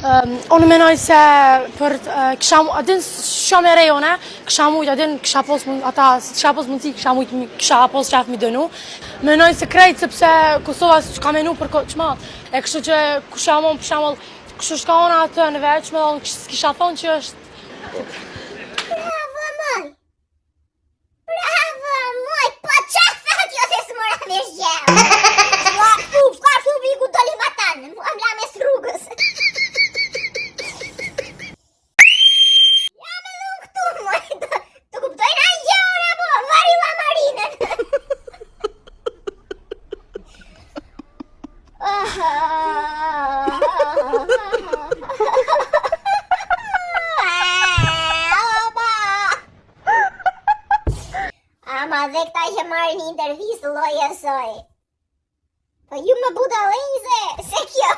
Unë menoj se për adin shumë e rejone, kisha mujt, adin kisha pos mundësi, kisha pos qef mi dënu. Menoj se krejt sepse Kosova s'ka menu për kohë qma. E kështu që kusha mon për shemull, kështu shka ona atë në veç, me dhonë s'kisha thonë që është... Bravo, moj! Bravo, moj! Po që thët jo se s'mora vesh gjellë? Shka këtu biku doli vatan, mua mla mes rrugës. Ja me dhun këtu, moj! Të kuptojnë anë gjellë, apo varila marinën. Ama dhe këta që marrë një intervjistë lloj e soj. Po ju më buda lejze, se kjo...